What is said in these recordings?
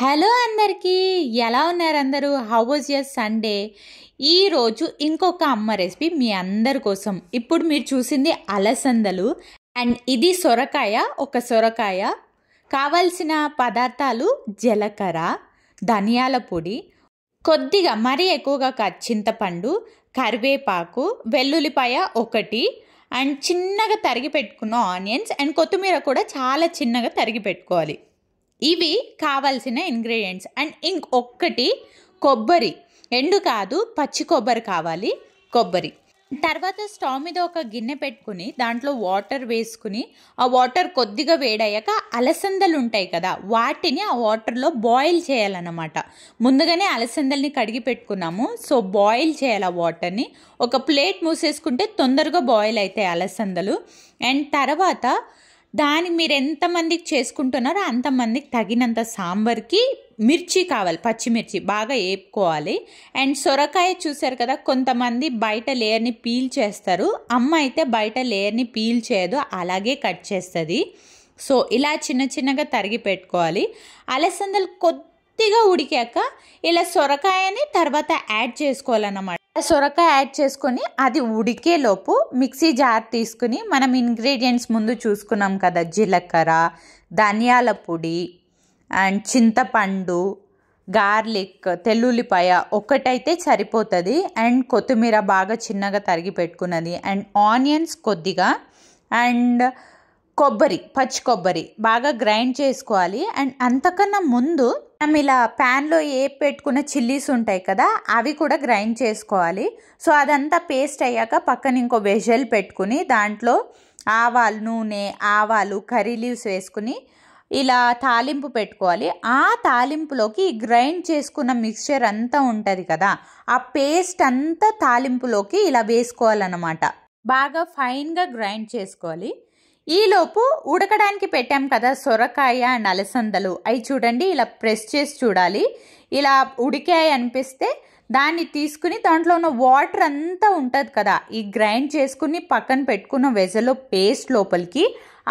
Hello అందరికీ, ఎలా ఉన్నారు అందరూ? How was your Sunday? ఈరోజు ఇంకొక అమ్మ రెసిపీ మీ అందరి కోసం. ఇప్పుడు మీరు చూసింది అలసందలు అండ్ ఇది సొరకాయ. ఒక సొరకాయ కావలసిన పదార్థాలు: జీలకర్ర, ధనియాల పొడి, కొద్దిగా మరీ ఎక్కువగా కాదు చింతపండు, కరివేపాకు, వెల్లుల్లిపాయ ఒకటి అండ్ చిన్నగా తరిగి పెట్టుకున్న ఆనియన్స్ అండ్ కొత్తిమీర కూడా చాలా చిన్నగా తరిగి పెట్టుకోవాలి. ఇవి కావాల్సిన ఇంగ్రీడియంట్స్. అండ్ ఇంకొకటి కొబ్బరి, ఎండు కాదు పచ్చి కొబ్బరి కావాలి. కొబ్బరి తర్వాత స్టవ్ మీద ఒక గిన్నె పెట్టుకుని దాంట్లో వాటర్ వేసుకుని ఆ వాటర్ కొద్దిగా వేడయ్యాక అలసందలు ఉంటాయి కదా, వాటిని ఆ వాటర్లో బాయిల్ చేయాలన్నమాట. ముందుగానే అలసందల్ని కడిగి పెట్టుకున్నాము, సో బాయిల్ చేయాలి ఆ వాటర్ని. ఒక ప్లేట్ మూసేసుకుంటే తొందరగా బాయిల్ అవుతాయి అలసందలు. అండ్ తర్వాత దాన్ని మీరు ఎంతమందికి చేసుకుంటున్నారో అంతమందికి తగినంత సాంబార్కి మిర్చి కావాలి, పచ్చిమిర్చి బాగా వేపుకోవాలి. అండ్ సొరకాయ చూసారు కదా, కొంతమంది బయట లేయర్ని పీల్ చేస్తారు, అమ్మ అయితే బయట లేయర్ని పీల్ చేయదు, అలాగే కట్ చేస్తుంది. సో ఇలా చిన్న చిన్నగా తరిగి పెట్టుకోవాలి. అలసందలు కొద్దిగా ఉడికాక ఇలా సొరకాయని తర్వాత యాడ్ చేసుకోవాలన్నమాట. సొరకాయ యాడ్ చేసుకొని అది ఉడికేలోపు మిక్సీ జార్ తీసుకుని మనం ఇంగ్రీడియంట్స్ ముందు చూసుకున్నాం కదా, జీలకర్ర, ధనియాల పొడి అండ్ చింతపండు, గార్లిక్, తెల్లుల్లిపాయ ఒకటైతే సరిపోతుంది. అండ్ కొత్తిమీర బాగా చిన్నగా తరిగి పెట్టుకున్నది అండ్ ఆనియన్స్ కొద్దిగా అండ్ కొబ్బరి, పచ్చి కొబ్బరి బాగా గ్రైండ్ చేసుకోవాలి. అండ్ అంతకన్నా ముందు మనం ఇలా ప్యాన్లో పెట్టుకున్న చిల్లీస్ ఉంటాయి కదా, అవి కూడా గ్రైండ్ చేసుకోవాలి. సో అదంతా పేస్ట్ అయ్యాక పక్కన ఇంకో వెజల్ పెట్టుకుని దాంట్లో ఆవాలు, నూనె, ఆవాలు, కర్రీ లీవ్స్ వేసుకుని ఇలా తాలింపు పెట్టుకోవాలి. ఆ తాలింపులోకి గ్రైండ్ చేసుకున్న మిక్స్చర్ అంతా ఉంటుంది కదా, ఆ పేస్ట్ అంతా తాలింపులోకి ఇలా వేసుకోవాలన్నమాట. బాగా ఫైన్గా గ్రైండ్ చేసుకోవాలి. ఈలోపు ఉడకడానికి పెట్టాం కదా సొరకాయ అండ్ అలసందలు, అవి చూడండి ఇలా ప్రెస్ చేసి చూడాలి. ఇలా ఉడికాయి అనిపిస్తే దాన్ని తీసుకుని దాంట్లో ఉన్న వాటర్ అంతా ఉంటుంది కదా, ఈ గ్రైండ్ చేసుకుని పక్కన పెట్టుకున్న వెజలో పేస్ట్ లోపలికి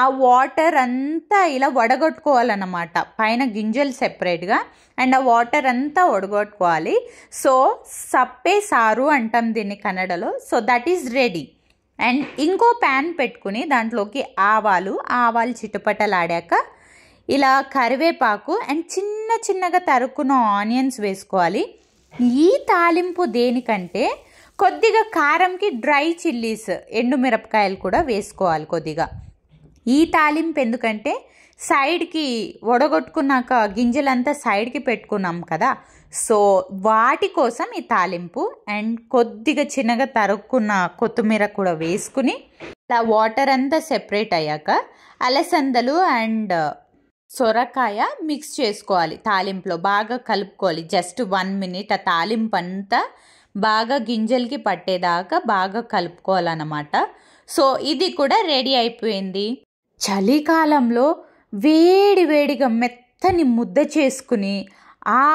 ఆ వాటర్ అంతా ఇలా వడగొట్టుకోవాలన్నమాట. పైన గింజలు సెపరేట్గా అండ్ ఆ వాటర్ అంతా వడగొట్టుకోవాలి. సో సప్పే సారు అంటాం దీన్ని కన్నడలో. So that is ready. And ఇంకో ప్యాన్ పెట్టుకుని దాంట్లోకి ఆవాలు చిటపటలాడాక ఇలా కరివేపాకు అండ్ చిన్న చిన్నగా తరుక్కున్న ఆనియన్స్ వేసుకోవాలి. ఈ తాలింపు దేనికంటే కొద్దిగా కారంకి డ్రై చిల్లీస్, ఎండుమిరపకాయలు కూడా వేసుకోవాలి కొద్దిగా. ఈ తాలింపు ఎందుకంటే సైడ్కి వడగొట్టుకున్నాక గింజలంతా సైడ్కి పెట్టుకున్నాం కదా, సో వాటి కోసం ఈ తాలింపు. అండ్ కొద్దిగా చిన్నగా తరుక్కున్న కొత్తిమీర కూడా వేసుకుని ఇలా వాటర్ అంతా సెపరేట్ అయ్యాక అలసందలు అండ్ సొరకాయ మిక్స్ చేసుకోవాలి. తాలింపులో బాగా కలుపుకోవాలి. జస్ట్ 1 minute ఆ తాలింపు అంతా బాగా గింజలకి పట్టేదాకా బాగా కలుపుకోవాలన్నమాట. సో ఇది కూడా రెడీ అయిపోయింది. చలికాలంలో వేడిగా మెత్తని ముద్ద చేసుకుని ఆ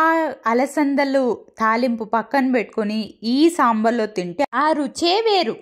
అలసందలు తాలింపు పక్కన పెట్టుకొని ఈ సాంబార్లో తింటే ఆ రుచే వేరు.